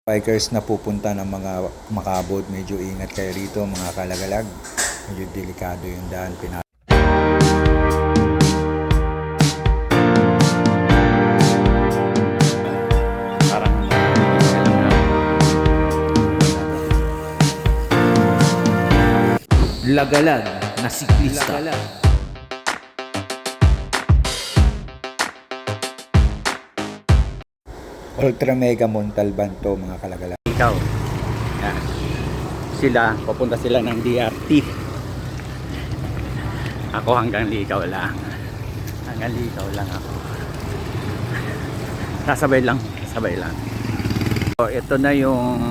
Bikers na pupunta ng mga Makabud, medyo ingat kayo rito mga kalagalag. Medyo delikado yung daan. Parang Lagalag na siklista. Ultra Mega Montalban to mga kalagalag. Ikaw. Yan. Sila, papunta sila ng DRT. Ako hanggang Ligaw lang. Hanggang Ligaw lang ako. Sabay lang. So, ito na yung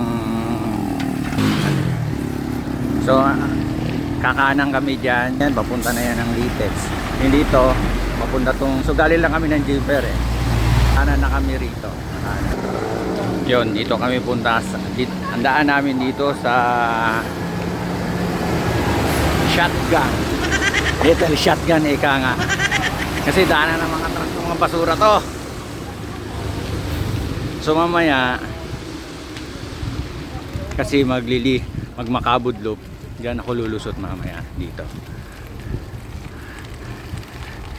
kakanan kami dyan. Yan, papunta na yan ng Litex. Hindi dito, papunta tong, so galing lang kami ng Jumper eh. Kanan na kami rito. Yun, dito kami punta. Ang daan namin dito sa Shotgun. Little Shotgun, ika nga. Kasi daanan ng mga truck, mga basura to. So mamaya, kasi magmakabud loop, diyan ako lulusot mamaya dito.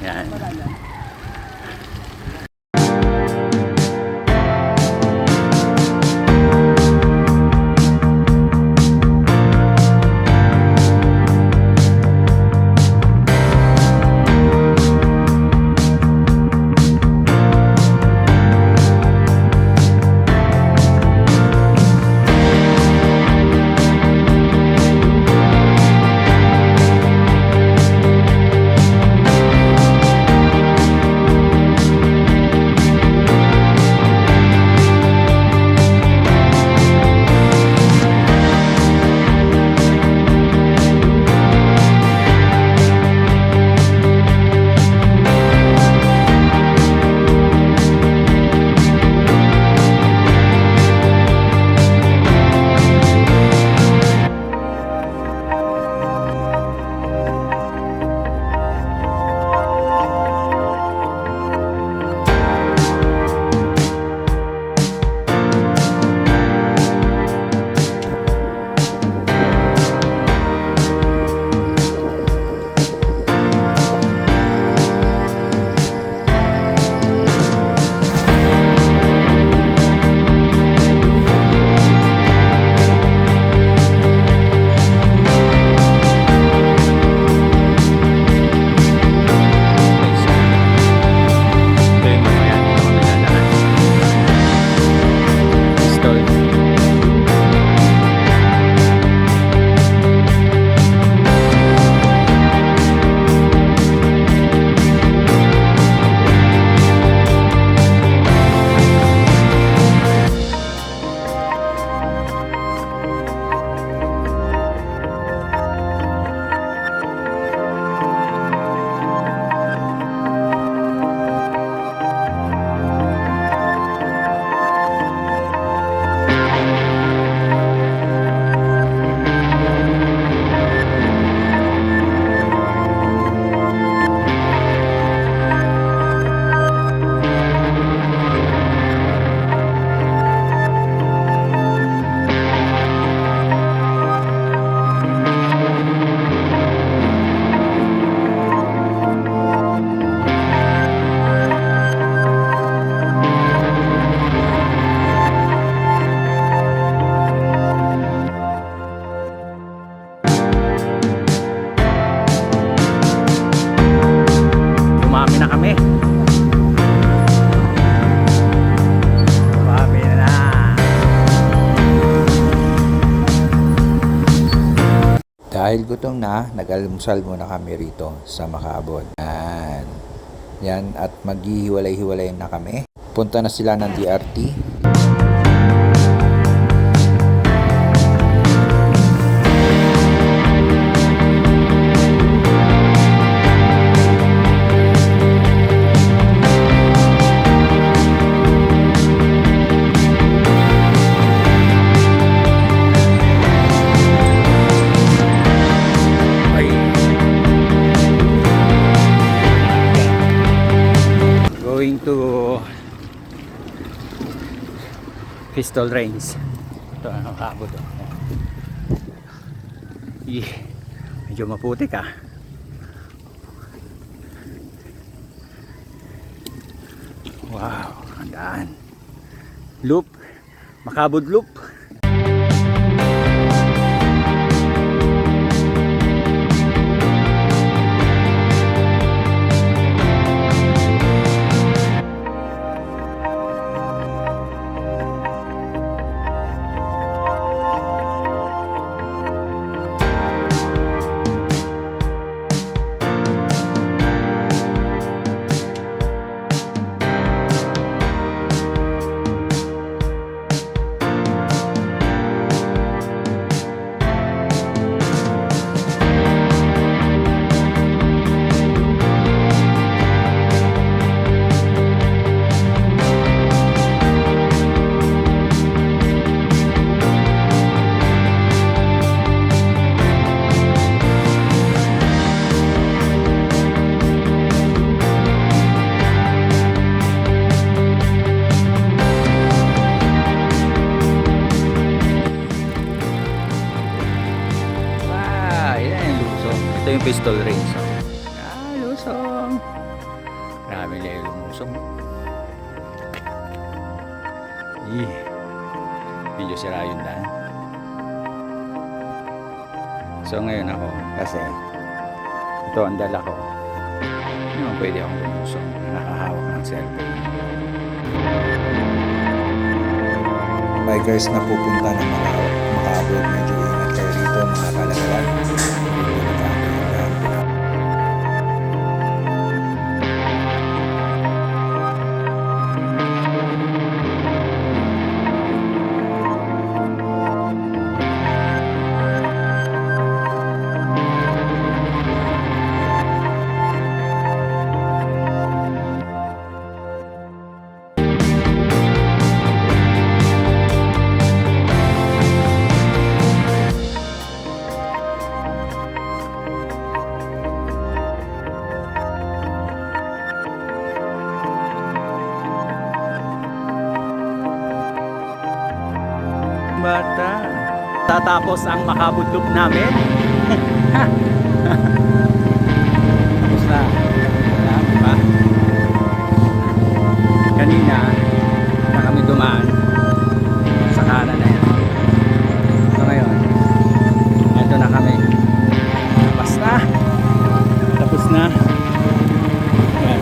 Yan. Dahil gutom na, nag-almusal muna kami rito sa Makabud. Yan, at maghihiwalay-hiwalay na kami. Punta na sila ng DRT. Pistol Range. Ito ang nakakabot. Medyo maputik ah. Wow, ang daan. Loop, Makabud Loop. Ito yung Pistol Range. Lusong. Marami na yung lumusong. Medyo sira yung daan. So ngayon ako, kasi ito ang dala ko. Hindi naman pwede akong lumusong. Nakahawak ng cellphone. Bikers na pupunta ng Makabud, medyo ingat kayo dito mga kalagalan. Bata. Tatapos ang Makabud Loop namin. Tapos na. Diba? Kanina na kami dumaan sa kanan na yan. So ngayon, ito na kami. Tapos na. Tapos na. Yan.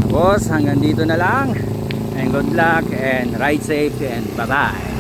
Tapos hanggang dito na lang. And good luck and ride safe and bye-bye.